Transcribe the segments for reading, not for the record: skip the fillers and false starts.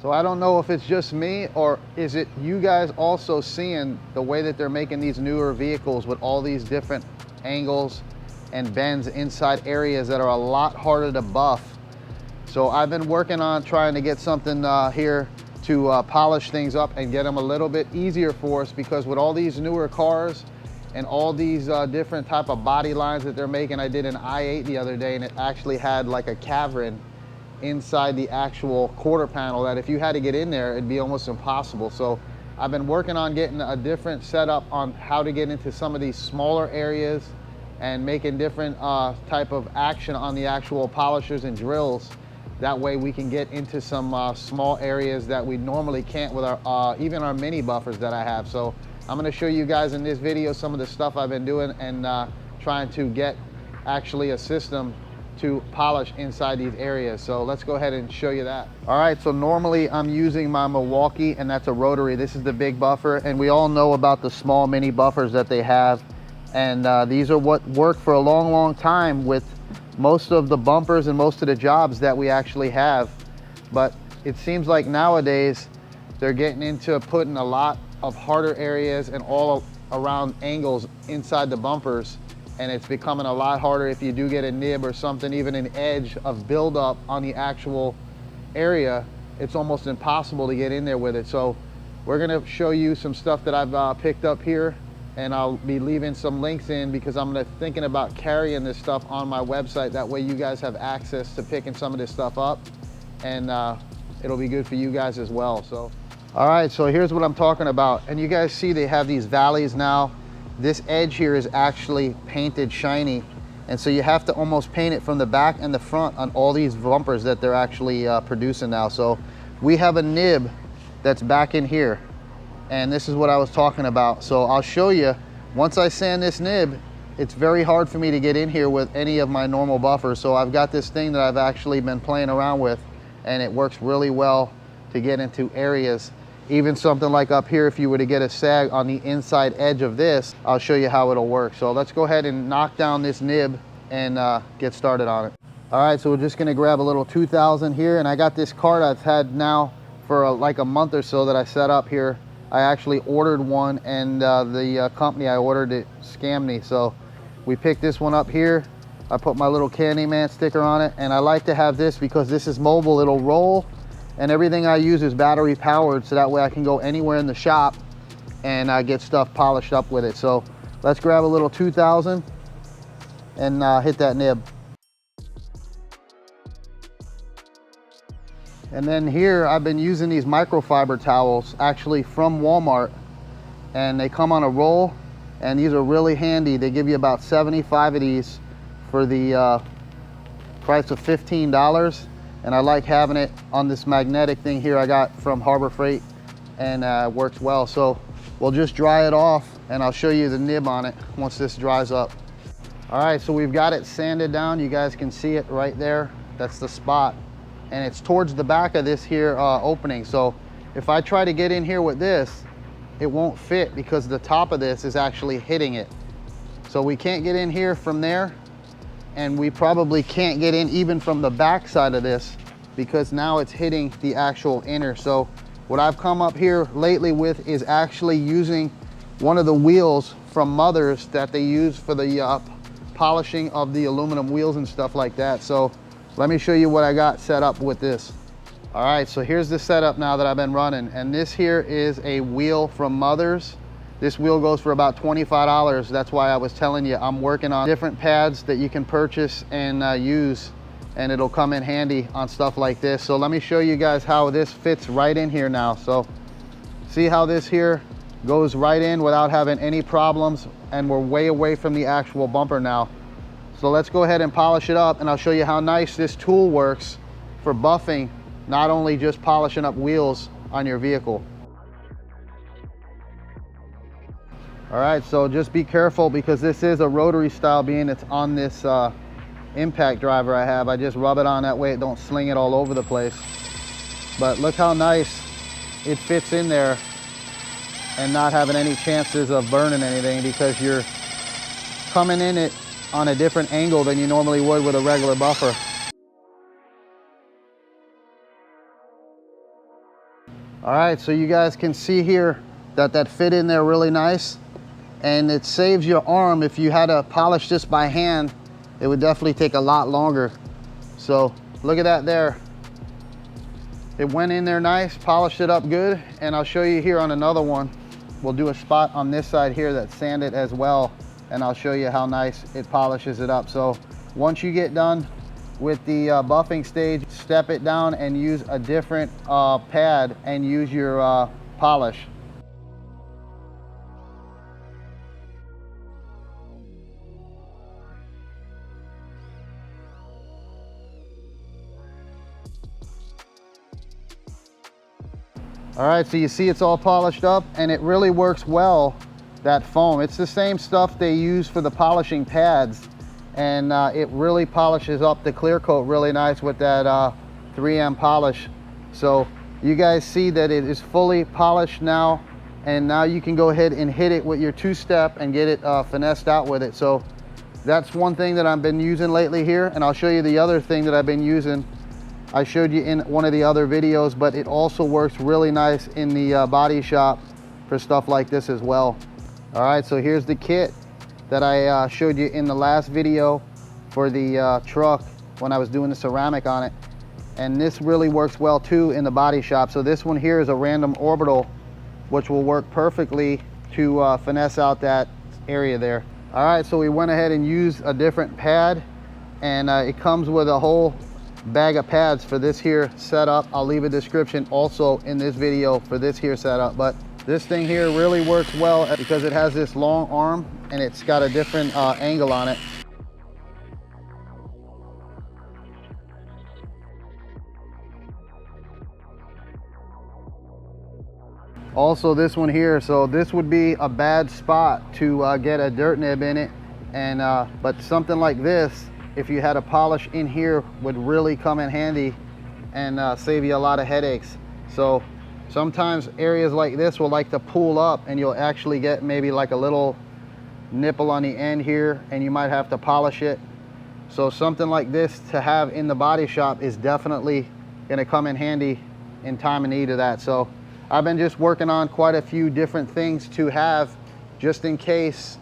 So I don't know if it's just me, or is it you guys also seeing the way that they're making these newer vehicles with all these different angles and bends inside areas that are a lot harder to buff. So I've been working on trying to get something here to polish things up and get them a little bit easier for us, because with all these newer cars and all these different type of body lines that they're making, I did an i8 the other day and it actually had like a cavern inside the actual quarter panel that if you had to get in there, it'd be almost impossible. So I've been working on getting a different setup on how to get into some of these smaller areas and making different type of action on the actual polishers and drills. That way we can get into some small areas that we normally can't with our even our mini buffers that I have. So I'm going to show you guys in this video some of the stuff I've been doing and trying to get actually a system to polish inside these areas. So let's go ahead and show you that. All right, so normally I'm using my Milwaukee, and that's a rotary. This is the big buffer, and we all know about the small mini buffers that they have. And these are what worked for a long time with most of the bumpers and most of the jobs that we actually have. But it seems like nowadays they're getting into putting a lot of harder areas and all around angles inside the bumpers, and it's becoming a lot harder if you do get a nib or something, even an edge of buildup on the actual area. It's almost impossible to get in there with it. So we're gonna show you some stuff that I've picked up here, and I'll be leaving some links in because I'm thinking about carrying this stuff on my website. That way you guys have access to picking some of this stuff up, and it'll be good for you guys as well. So, all right, so here's what I'm talking about. And you guys see they have these valleys now. This edge here is actually painted shiny, and so you have to almost paint it from the back and the front on all these bumpers that they're actually producing now. So we have a nib that's back in here, and this is what I was talking about. So I'll show you, once I sand this nib, it's very hard for me to get in here with any of my normal buffers. So I've got this thing that I've actually been playing around with, and it works really well to get into areas. Even something like up here, if you were to get a sag on the inside edge of this, I'll show you how it'll work. So let's go ahead and knock down this nib and get started on it. All right, so we're just gonna grab a little 2000 here, and I got this cart I've had now for like a month or so that I set up here. I actually ordered one, and the company I ordered it scammed me. So we picked this one up here. I put my little Candyman sticker on it, and I like to have this because this is mobile, it'll roll. And everything I use is battery powered, so that way I can go anywhere in the shop and get stuff polished up with it. So let's grab a little 2000 and hit that nib. And then here I've been using these microfiber towels actually from Walmart, and they come on a roll, and these are really handy. They give you about 75 of these for the price of $15. And I like having it on this magnetic thing here I got from Harbor Freight, and works well. So we'll just dry it off, and I'll show you the nib on it once this dries up. All right, so we've got it sanded down. You guys can see it right there. That's the spot, and it's towards the back of this here opening. So if I try to get in here with this, it won't fit because the top of this is actually hitting it. So we can't get in here from there, and we probably can't get in even from the back side of this because now it's hitting the actual inner. So what I've come up here lately with is actually using one of the wheels from Mother's that they use for the polishing of the aluminum wheels and stuff like that. So let me show you what I got set up with this. All right, so here's the setup now that I've been running, and this here is a wheel from Mother's. This wheel goes for about $25. That's why I was telling you I'm working on different pads that you can purchase and use, and it'll come in handy on stuff like this. So let me show you guys how this fits right in here now. So see how this here goes right in without having any problems, and we're way away from the actual bumper now. So let's go ahead and polish it up, and I'll show you how nice this tool works for buffing, not only just polishing up wheels on your vehicle. All right, so just be careful because this is a rotary style, being it's on this impact driver I have. I just rub it on that way it don't sling it all over the place. But look how nice it fits in there and not having any chances of burning anything because you're coming in it on a different angle than you normally would with a regular buffer. All right, so you guys can see here that that fit in there really nice, and it saves your arm. If you had to polish this by hand, it would definitely take a lot longer. So look at that there. It went in there nice, polished it up good, and I'll show you here on another one. We'll do a spot on this side here that's sanded as well, and I'll show you how nice it polishes it up. So once you get done with the buffing stage, step it down and use a different pad and use your polish. All right, so you see it's all polished up, and it really works well, that foam. It's the same stuff they use for the polishing pads, and it really polishes up the clear coat really nice with that 3M polish. So you guys see that it is fully polished now, and now you can go ahead and hit it with your two-step and get it finessed out with it. So that's one thing that I've been using lately here, and I'll show you the other thing that I've been using. I showed you in one of the other videos, but it also works really nice in the body shop for stuff like this as well. All right, so here's the kit that I showed you in the last video for the truck when I was doing the ceramic on it. And this really works well too in the body shop. So this one here is a random orbital, which will work perfectly to finesse out that area there. All right, so we went ahead and used a different pad, and it comes with a whole bag of pads for this here setup. I'll leave a description also in this video for this here setup, but this thing here really works well because it has this long arm and it's got a different angle on it. Also this one here, so this would be a bad spot to get a dirt nib in it, and but something like this, if you had a polish in here, would really come in handy and save you a lot of headaches. So sometimes areas like this will like to pull up, and you'll actually get maybe like a little nipple on the end here, and you might have to polish it. So something like this to have in the body shop is definitely going to come in handy in time of need of that. So I've been just working on quite a few different things to have just in case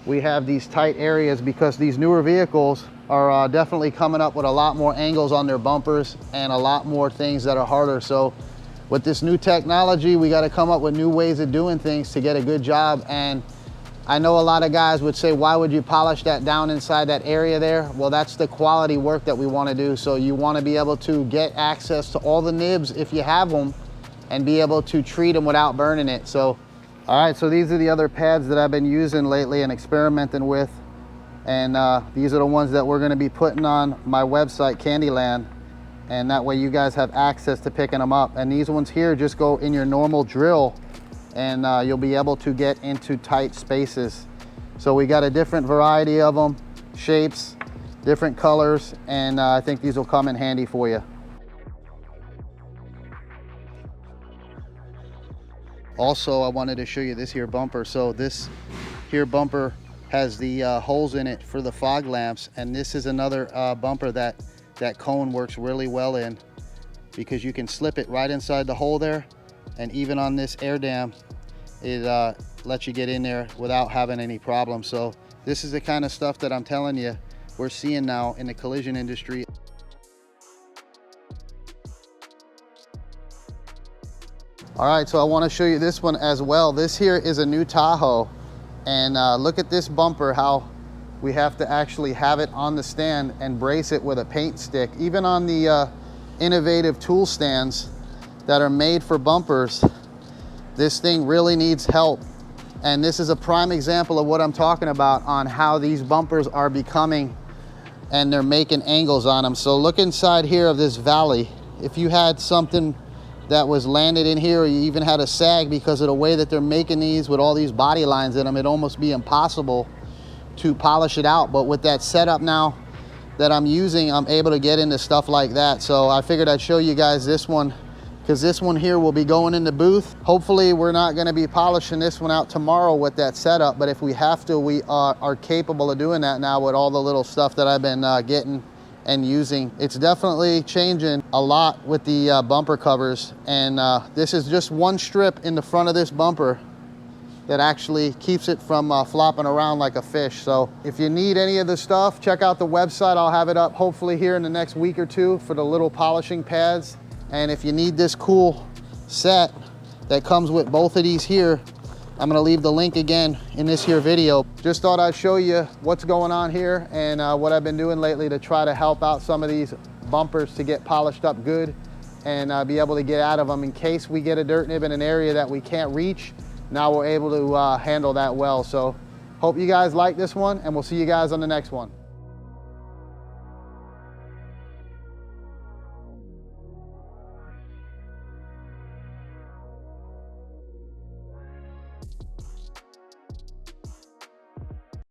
we have these tight areas, because these newer vehicles are definitely coming up with a lot more angles on their bumpers and a lot more things that are harder. So with this new technology, we got to come up with new ways of doing things to get a good job. And I know a lot of guys would say, why would you polish that down inside that area there? Well, that's the quality work that we want to do. So you want to be able to get access to all the nibs if you have them, and be able to treat them without burning it. So all right, so these are the other pads that I've been using lately and experimenting with. And these are the ones that we're going to be putting on my website, KANDYLAND, and that way you guys have access to picking them up. And these ones here just go in your normal drill, and you'll be able to get into tight spaces. So we got a different variety of them, shapes, different colors, and I think these will come in handy for you. Also, I wanted to show you this here bumper. So this here bumper has the holes in it for the fog lamps, and this is another bumper that cone works really well in, because you can slip it right inside the hole there, and even on this air dam, it lets you get in there without having any problems. So this is the kind of stuff that I'm telling you we're seeing now in the collision industry. All right, so I want to show you this one as well. This here is a new Tahoe, and look at this bumper, how we have to actually have it on the stand and brace it with a paint stick. Even on the innovative tool stands that are made for bumpers, this thing really needs help. And this is a prime example of what I'm talking about on how these bumpers are becoming, and they're making angles on them. So look inside here of this valley. If you had something that was landed in here, or you even had a sag, because of the way that they're making these with all these body lines in them, it'd almost be impossible to polish it out. But with that setup now that I'm using, I'm able to get into stuff like that. So I figured I'd show you guys this one, because this one here will be going in the booth. Hopefully we're not going to be polishing this one out tomorrow with that setup, but if we have to, we are capable of doing that now with all the little stuff that I've been getting and using. It's definitely changing a lot with the bumper covers, and this is just one strip in the front of this bumper that actually keeps it from flopping around like a fish. So if you need any of the stuff, check out the website. I'll have it up hopefully here in the next week or two for the little polishing pads. And if you need this cool set that comes with both of these here, I'm gonna leave the link again in this here video. Just thought I'd show you what's going on here and what I've been doing lately to try to help out some of these bumpers to get polished up good and be able to get out of them in case we get a dirt nib in an area that we can't reach. Now we're able to handle that well. So hope you guys like this one, and we'll see you guys on the next one.